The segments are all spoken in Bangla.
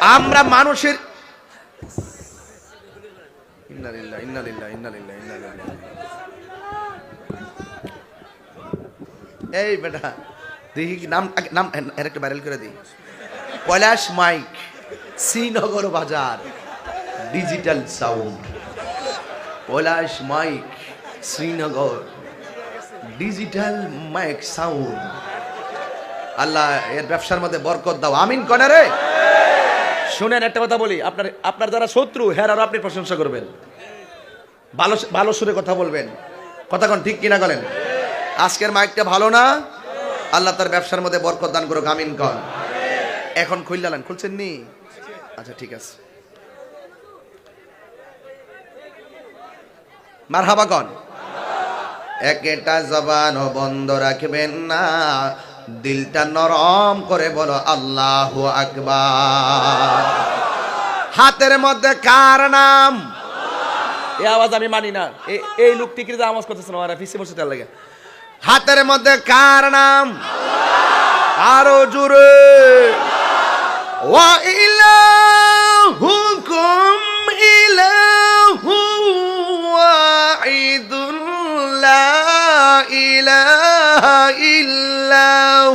আমরা মানুষের এই বেটা দেখি নাম নাম একটা ভাইরাল করে দিই। পলাশ মাইক, শ্রীনগর বাজার, digital sound. Palash mic, Srinagar, digital mic sound. আল্লাহ এর ব্যবসার মধ্যে বরকত দাও, আমিন কনে রে। শুনেন একটা কথা বলি, আপনার যারা শত্রু হ্যাঁ আরো আপনি প্রশংসা করবেন, ভালো ভালো সুরে কথা বলবেন। কথা কোন ঠিক কিনা বলেন? আজকের মাইকটা ভালো না? আল্লাহ তার ব্যবসার মধ্যে বরকত দান করুক, আমিন কন। এখন খুললেন, খুলছেন নি? আচ্ছা ঠিক আছে, মারহাবা কন। একটা জবানও বন্ধ রাখবেন না, দিলটা নরম করে বলো আল্লাহু আকবার। হাতের মধ্যে কার নাম? এই আওয়াজ আমি মানি না, এই লোকটি কি আওয়াজ করতেছে না, পিছিয়ে বসে তার লাগে। হাতের মধ্যে কার নাম? আরো জোরে। ওয়া ইলাহুকুম ইলাহু ওয়াহিদুন লা ইলাহা ইল্লা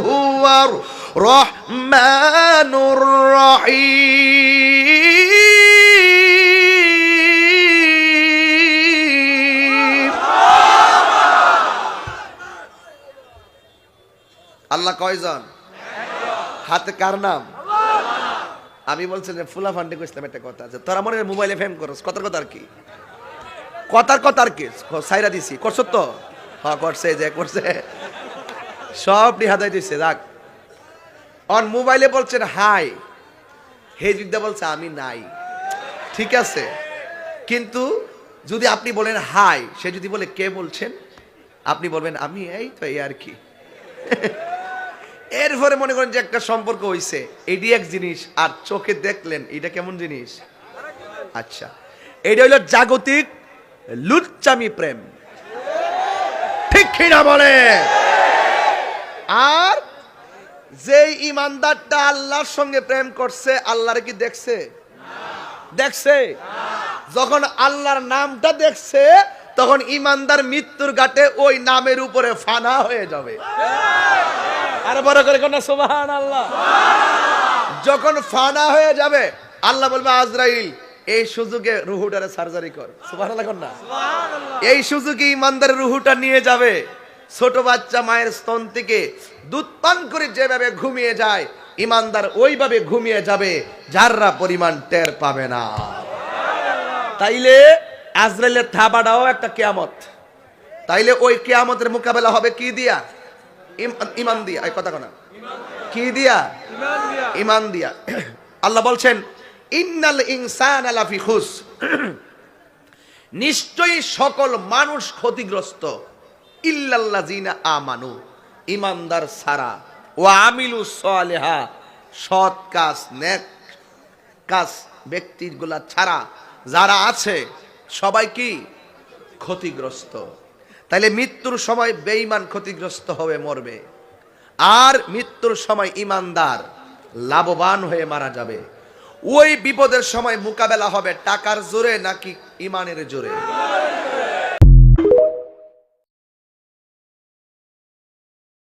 হুয়ার রহমানুর রহিম। আল্লাহ কয়জন? হাতে কার নাম? আমি বলছিলাম ফুলা ফান্ডে কইছিলাম একটা কথা আছে, তোরা মনে মোবাইলে ফেম করস, কথার কথা আর কি, কথার কথা আর কি সাইরা দিছি, করছ তো? হ্যাঁ করছে, যে করছে সব হাতাই দিচ্ছে। রাখ অন মোবাইলে বলছেন হাই, হে যুদ্ধা বলছে আমি নাই, ঠিক আছে। কিন্তু যদি আপনি বলেন হাই, সে যদি বলে কে বলছেন, আপনি বলবেন আমি, এই তো এই আর কি। এরপরে মনে করেন যে একটা সম্পর্ক হইছে, এটি এক জিনিস, আর চোখে দেখলেন এটা কেমন জিনিস। আচ্ছা, এটা হইল জাগতিক লুচ্চামি প্রেম, ঠিক কিনা বলে? আর যেই ইমানদারটা আল্লাহর সঙ্গে প্রেম করছে, আল্লাহর কি দেখছে? দেখছে। যখন আল্লাহর নামটা দেখছে, তখন ইমানদার মৃত্যুর ঘাটে ওই নামের উপরে ফানা হয়ে যাবে। আর বড় করে কোন সুবহানাল্লাহ। যখন ফানা হয়ে যাবে, আল্লাহ বলবে আজরাইল এই সুযোগে রুহুটারে সার্জারি কর। সুবহানাল্লাহ কোন না? এই সুযোগে ইমানদারের রুহুটা নিয়ে যাবে। ছোট বাচ্চা মায়ের স্তন থেকে দুধ পান করে যেভাবে ঘুমিয়ে যায়, ইমানদার ওইভাবে ঘুমিয়ে যাবে, যাররা পরিমাণ টের পাবে না। তাইলে আজরাইলের থাবাটাও একটা কিয়ামত। তাইলে ওই কিয়ামতের মোকাবেলা হবে কি দিয়া? ইমান দিয়া। এই কথা কোনা কি দিয়া? ইমান দিয়া। আল্লাহ বলছেন ইন্নাল ইনসানা লাফি খুস, নিশ্চয়ই সকল মানুষ ক্ষতিগ্রস্ত, ইল্লাল্লাযিনা আমানু, ইমানদার ছাড়া, ওয়া আমিলুস সালিহা, সৎ কাজ নেক কাজ ব্যক্তিগুলা ছাড়া যারা আছে সবাই কি ক্ষতিগ্রস্ত। তাইলে মৃত্যুর সময় বেঈমান ক্ষতিগ্রস্ত হবে, মরবে, আর মৃত্যুর সময় ইমানদার লাভবান হয়ে মারা যাবে। ওই বিপদের সময় মোকাবেলা হবে টাকার জোরে নাকি ইমানের জোরে?